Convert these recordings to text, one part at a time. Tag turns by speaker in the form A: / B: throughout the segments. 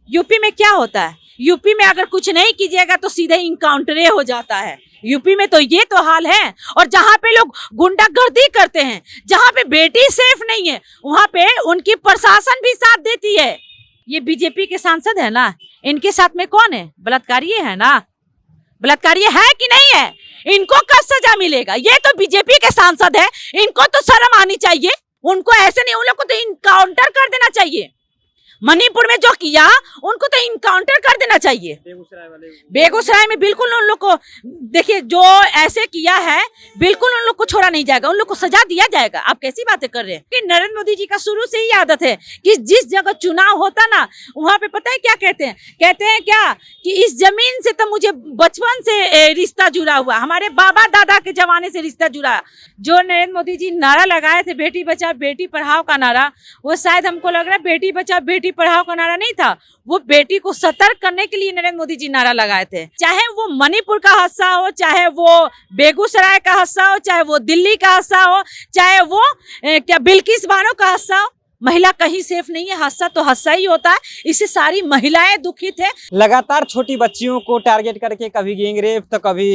A: UP में क्या होता है? यूपी में अगर कुछ नहीं कीजिएगा तो सीधे इनकाउंटरे हो जाता है। यूपी में तो ये तो हाल है। और जहाँ पे लोग गुंडागर्दी करते हैं, जहाँ पे बेटी सेफ नहीं है, वहाँ पे उनकी प्रशासन भी साथ देती है। ये बीजेपी के सांसद है ना, इनके साथ में कौन है? बलात्कारी है ना? बलात्कारी है कि नहीं है? इनको कब सजा मिलेगा? ये तो बीजेपी के सांसद है, इनको तो शर्म आनी चाहिए। उनको ऐसे नहीं, उन लोग को तो इनकाउंटर कर देना चाहिए। मणिपुर में जो किया उनको तो इनकाउंटर कर देना चाहिए। बेगूसराय में बिल्कुल उन लोग को, देखिए जो ऐसे किया है बिल्कुल उन लोग को छोड़ा नहीं जाएगा, उन लोग को सजा दिया जाएगा। आप कैसी बातें कर रहे हैं? कि नरेंद्र मोदी जी का शुरू से ही आदत है कि जिस जगह चुनाव होता ना, वहाँ पे पता है क्या कहते हैं? कहते हैं क्या कि इस जमीन से तो मुझे बचपन से रिश्ता जुड़ा हुआ, हमारे बाबा दादा के जमाने से रिश्ता जुड़ा। जो नरेंद्र मोदी जी नारा लगाए थे बेटी बचाओ बेटी पढ़ाओ का नारा, वो शायद हमको लग रहा है बेटी बचाओ बेटी पढ़ाओ का नारा नहीं था, वो बेटी को सतर्क करने के लिए नरेंद्र मोदी जी नारा लगाए थे। चाहे वो मणिपुर का हादसा हो, चाहे वो बेगूसराय का हादसा हो, चाहे वो दिल्ली का हादसा हो, चाहे वो क्या बिल्किस बानो का हादसा हो, महिला कहीं सेफ नहीं है। हादसा तो हादसा ही होता है, इससे सारी महिलाएं दुखित है।
B: लगातार छोटी बच्चियों को टारगेट करके कभी गैंगरेप तो कभी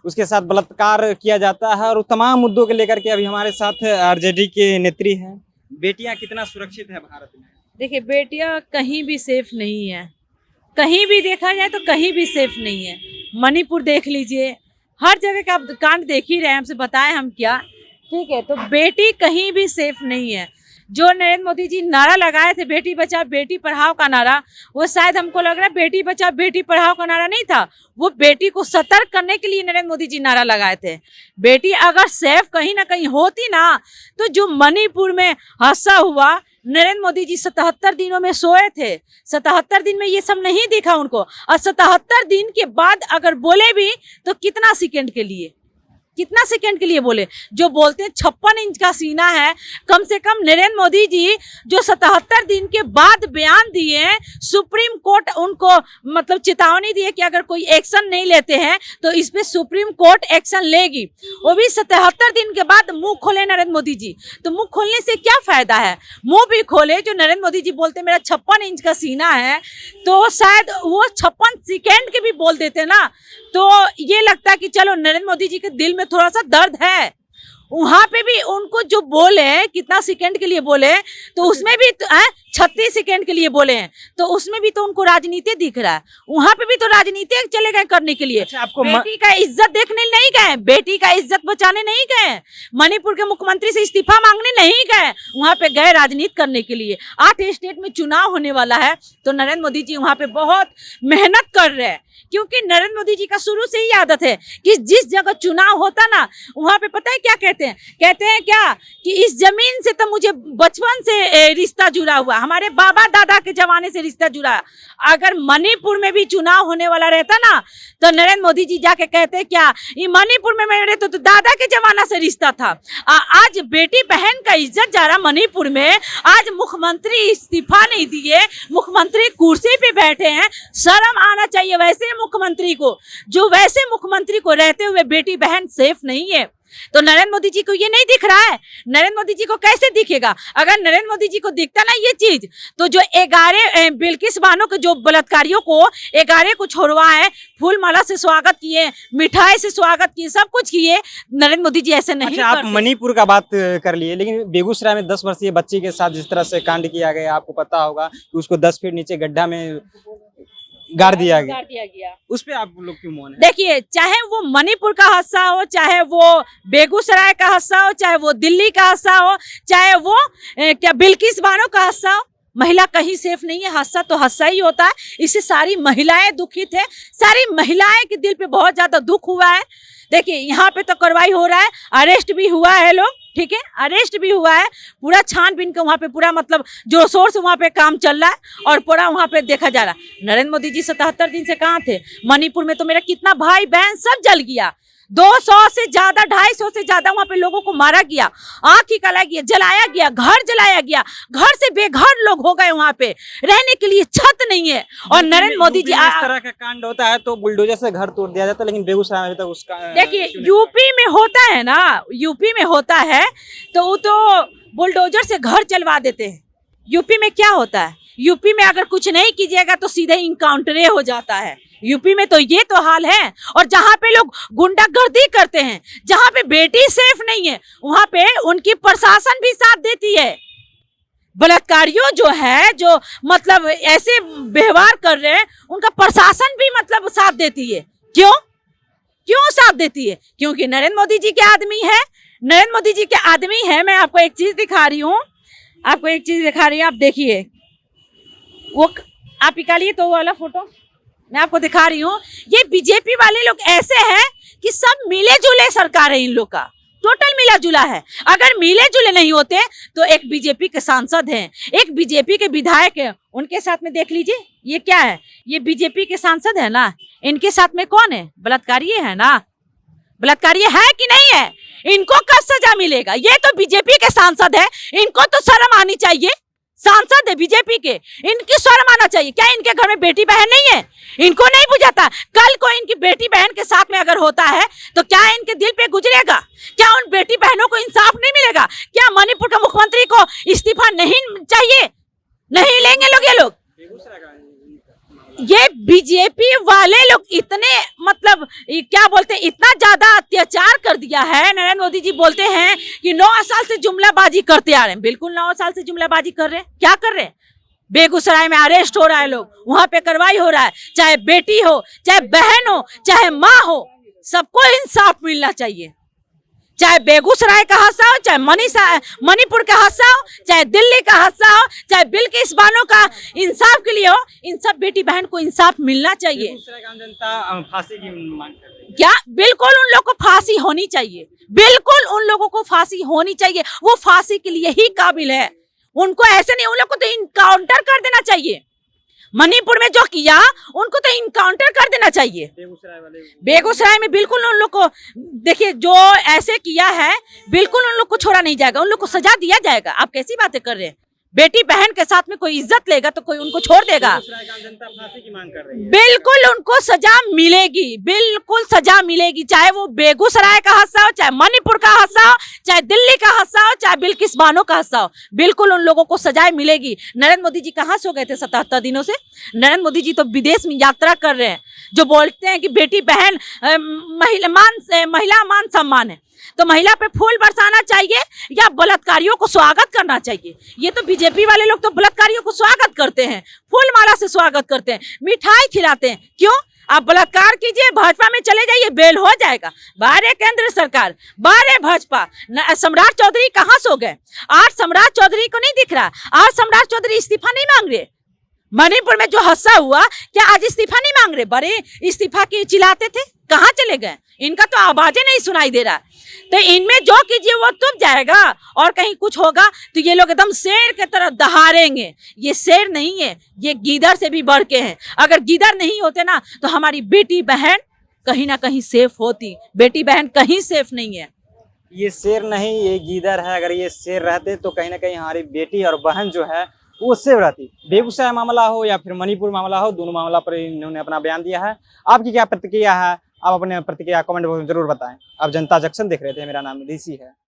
B: उसके साथ बलात्कार किया जाता है, और तमाम मुद्दों को लेकर के अभी हमारे साथ आरजेडी के नेत्री हैं। बेटियां कितना सुरक्षित है भारत में?
A: देखिए बेटियां कहीं भी सेफ नहीं है, कहीं भी देखा जाए तो कहीं भी सेफ नहीं है। मणिपुर देख लीजिए, हर जगह का आप कांड देख ही रहे हैं, हमसे बताएं हम क्या, ठीक है? तो बेटी कहीं भी सेफ नहीं है। जो नरेंद्र मोदी जी नारा लगाए थे बेटी बचाओ बेटी पढ़ाओ का नारा, वो शायद हमको लग रहा है बेटी बचाओ बेटी पढ़ाओ का नारा नहीं था, वो बेटी को सतर्क करने के लिए नरेंद्र मोदी जी नारा लगाए थे। बेटी अगर सेफ कहीं ना कहीं होती ना, तो जो मणिपुर में हादसा हुआ, नरेंद्र मोदी जी 77 दिनों में सोए थे, 77 दिन में ये सब नहीं दिखा उनको, और 77 दिन के बाद अगर बोले भी तो कितना सेकंड के लिए, कितना सेकंड के लिए बोले? जो बोलते हैं 56 इंच का सीना है, कम से कम नरेंद्र मोदी जी जो 77 दिन के बाद बयान दिए, सुप्रीम कोर्ट उनको मतलब चेतावनी दिए कि अगर कोई एक्शन नहीं लेते हैं तो इस पे सुप्रीम कोर्ट एक्शन लेगी, वो भी 77 दिन के बाद मुंह खोले नरेंद्र मोदी जी। तो मुंह खोलने से क्या फायदा है? मुंह भी खोले। जो नरेंद्र मोदी जी बोलते मेरा 56 इंच का सीना है, तो शायद वो 56 सेकेंड के भी बोल देते ना, तो ये लगता है कि चलो नरेंद्र मोदी जी के दिल में थोड़ा सा दर्द है। वहां पे भी उनको जो बोले कितना सेकंड के लिए बोले, तो उसमें भी 36 सेकंड के लिए बोले हैं, तो उसमें भी तो उनको राजनीति दिख रहा है। वहां पे भी तो राजनीति चले गए करने के लिए।
B: आपको
A: बेटी का इज्जत देखने नहीं गए, बेटी का इज्जत बचाने नहीं गए, मणिपुर के मुख्यमंत्री से इस्तीफा मांगने नहीं गए, वहां पे गए राजनीति करने के लिए। 8 स्टेट में चुनाव होने वाला है, तो नरेंद्र मोदी जी वहां पे बहुत मेहनत कर रहे हैं, क्योंकि नरेंद्र मोदी जी का शुरू से ही आदत है कि जिस जगह चुनाव होता ना, वहां पे पता है क्या कहते हैं? कहते हैं क्या कि इस जमीन से तो मुझे बचपन से रिश्ता जुड़ा हुआ, हमारे बाबा दादा के जमाने से रिश्ता जुड़ा। अगर मणिपुर में भी चुनाव होने वाला रहता ना, तो नरेंद्र मोदी जी जाके कहते क्या, ये मणिपुर में मेरे तो दादा के जमाना से रिश्ता था। आज बेटी बहन का इज्जत जा रहा मणिपुर में, आज मुख्यमंत्री इस्तीफा नहीं दिए, मुख्यमंत्री कुर्सी पे बैठे हैं। शर्म आना चाहिए वैसे मुख्यमंत्री को, जो वैसे मुख्यमंत्री को रहते हुए बेटी बहन सेफ नहीं है। तो नरेंद्र मोदी जी को ये नहीं दिख रहा है। नरेंद्र मोदी जी को कैसे दिखेगा? अगर नरेंद्र मोदी जी को दिखता ना ये चीज, तो जो 11 बिल्किस बानो के जो बलात्कारियों को 11 को छोड़वाए, फूल माला से स्वागत किए, मिठाई से स्वागत किए, सब कुछ किए, नरेंद्र मोदी जी ऐसे नहीं
B: आप मणिपुर का बात कर लिए, लेकिन बेगूसराय में 10 वर्षीय बच्ची के साथ जिस तरह से कांड किया गया, आपको पता होगा कि उसको 10 फीट नीचे गड्ढा में गाड़ दिया गया। उस पे आप लोग क्यों मौन है?
A: देखिए, चाहे वो मणिपुर का हादसा हो, चाहे वो बेगूसराय का हादसा हो, चाहे वो दिल्ली का हादसा हो, चाहे वो क्या बिल्किस बानो का हादसा हो, महिला कहीं सेफ नहीं है। हादसा तो हादसा ही होता है, इससे सारी महिलाएं दुखित है, सारी महिलाएं के दिल पे बहुत ज्यादा दुख हुआ है। देखिए यहाँ पे तो कार्रवाई हो रहा है, अरेस्ट भी हुआ है लोग, ठीक है, अरेस्ट भी हुआ है, पूरा छानबीन के वहाँ पे पूरा मतलब जोर शोर से वहाँ पे काम चल रहा है, और पूरा वहाँ पे देखा जा रहा है। नरेंद्र मोदी जी 77 दिन से कहाँ थे? मणिपुर में तो मेरा कितना भाई बहन सब जल गया, 200 से ज्यादा, 250 से ज्यादा वहाँ पे लोगों को मारा गया, आँख निकाला गया, जलाया गया, घर जलाया गया, घर से बेघर लोग हो गए, वहाँ पे रहने के लिए छत नहीं है। और नरेंद्र मोदी जी
B: इस तरह का कांड होता है तो बुलडोजर से घर तोड़ दिया जाता है, लेकिन बेगूसराय में तक उसका
A: देखिए यूपी में होता है ना, यूपी में होता है तो वो तो बुलडोजर से घर चलवा देते हैं। यूपी में क्या होता है? यूपी में अगर कुछ नहीं कीजिएगा तो सीधे इनकाउंटरे हो जाता है। यूपी में तो ये तो हाल है। और जहाँ पे लोग गुंडागर्दी करते हैं, जहाँ पे बेटी सेफ नहीं है, वहां पे उनकी प्रशासन भी साथ देती है। बलात्कारियों जो है, जो मतलब ऐसे व्यवहार कर रहे हैं, उनका प्रशासन भी मतलब साथ देती है। क्यों क्यों साथ देती है? क्योंकि नरेंद्र मोदी जी के आदमी है। नरेंद्र मोदी जी के आदमी है। मैं आपको एक चीज दिखा रही हूँ, आप देखिए, वो आप निकालिए तो वो वाला फोटो मैं आपको दिखा रही हूँ। ये बीजेपी वाले लोग ऐसे हैं कि सब मिले जुले सरकार है इन लोग का, टोटल मिला जुला है। अगर मिले जुले नहीं होते तो एक बीजेपी के सांसद हैं, एक बीजेपी के विधायक है, उनके साथ में देख लीजिए ये क्या है, ये बीजेपी के सांसद है ना, इनके साथ में कौन है? बलात्कारी है ना, बलात्कारी है कि नहीं है? इनको कब सजा मिलेगा? ये तो बीजेपी के सांसद है, इनको तो शर्म आनी चाहिए। सांसद है बीजेपी के, इनकी शर्म आना चाहिए। क्या इनके घर में बेटी बहन नहीं है? इनको नहीं बुझाता? कल को इनकी बेटी बहन के साथ में अगर होता है तो क्या इनके दिल पे गुजरेगा? क्या उन बेटी बहनों को इंसाफ नहीं मिलेगा? क्या मणिपुर के मुख्यमंत्री को इस्तीफा नहीं चाहिए? नहीं लेंगे लोग, ये लोग, ये बीजेपी वाले लोग इतने मतलब क्या बोलते हैं, इतना ज्यादा अत्याचार कर दिया है। नरेंद्र मोदी जी बोलते हैं कि 9 साल से जुमलाबाजी करते आ रहे हैं। बिल्कुल 9 साल से जुमलाबाजी कर रहे हैं। क्या कर रहे हैं? बेगूसराय में अरेस्ट हो रहा है लोग, वहां पे कार्रवाई हो रहा है। चाहे बेटी हो, चाहे बहन हो, चाहे माँ हो, सबको इंसाफ मिलना चाहिए। चाहे बेगूसराय का हादसा हो, चाहे मणिपुर का हादसा हो, चाहे दिल्ली का हादसा हो, चाहे बिल्किस बानो का इंसाफ के लिए हो, इन सब बेटी बहन को इंसाफ मिलना चाहिए।
B: जनता फांसी की मांग कर रही है।
A: क्या? बिल्कुल उन लोगों को फांसी होनी चाहिए, बिल्कुल उन लोगों को फांसी होनी चाहिए। वो फांसी के लिए ही काबिल है। उनको ऐसे नहीं, उन लोगों को तो इनकाउंटर कर देना चाहिए। मणिपुर में जो किया उनको तो इनकाउंटर कर देना चाहिए। बेगूसराय में बिल्कुल उन लोग को देखिए, जो ऐसे किया है बिल्कुल उन लोग को छोड़ा नहीं जाएगा, उन लोग को सजा दिया जाएगा। आप कैसी बातें कर रहे हैं? बेटी बहन के साथ में कोई इज्जत लेगा तो कोई उनको छोड़ देगा?
B: जनता फांसी की मांग कर रही है।
A: बिल्कुल उनको सजा मिलेगी, बिल्कुल सजा मिलेगी। चाहे वो बेगूसराय का हादसा हो, चाहे मणिपुर का हादसा हो, चाहे दिल्ली का हादसा हो, चाहे बिल्किस बानो का हादसा हो, बिल्कुल उन लोगों को सजाएं मिलेगी। नरेंद्र मोदी जी कहाँ सो गए थे 77 दिनों से? नरेंद्र मोदी जी तो विदेश में यात्रा कर रहे हैं। जो बोलते हैं कि बेटी बहन महिला मान सम्मान है, तो महिला पे फूल बरसाना चाहिए या बलात्कारियों को स्वागत करना चाहिए? ये तो बीजेपी वाले लोग तो बलात्कारियों को स्वागत करते हैं, फूल माला से स्वागत करते हैं, मिठाई खिलाते हैं। क्यों? आप बलात्कार कीजिए, भाजपा में चले जाइए, बेल हो जाएगा। बारे केंद्र सरकार, बारे भाजपा। सम्राट चौधरी कहाँ सो गए? आज सम्राट चौधरी को नहीं दिख रहा, आज सम्राट चौधरी इस्तीफा नहीं मांग रहे। मणिपुर में जो हादसा हुआ, क्या आज इस्तीफा नहीं मांग रहे? बड़े इस्तीफा की चिल्लाते थे, कहाँ चले गए? इनका तो आवाजें नहीं सुनाई दे रहा। तो इनमें जो कीजिए वो तुम जाएगा, और कहीं कुछ होगा तो ये लोग एकदम शेर के तरह दहाड़ेंगे। ये शेर नहीं है, ये गीदड़ से भी बढ़ के हैं। अगर गीदड़ नहीं होते ना तो हमारी बेटी बहन कहीं ना कहीं सेफ होती। बेटी बहन कहीं सेफ नहीं है।
B: ये शेर नहीं, ये गीदड़ है। अगर ये शेर रहते तो कहीं ना कहीं हमारी बेटी और बहन जो है वो सेव रहती। बेगूसराय मामला हो या फिर मणिपुर मामला हो, दोनों मामला पर इन्होंने अपना बयान दिया है। आपकी क्या प्रतिक्रिया है? आप अपने प्रतिक्रिया कमेंट बॉक्स में जरूर बताएं। आप जनता जंक्शन देख रहे थे, मेरा नाम ऋषि है।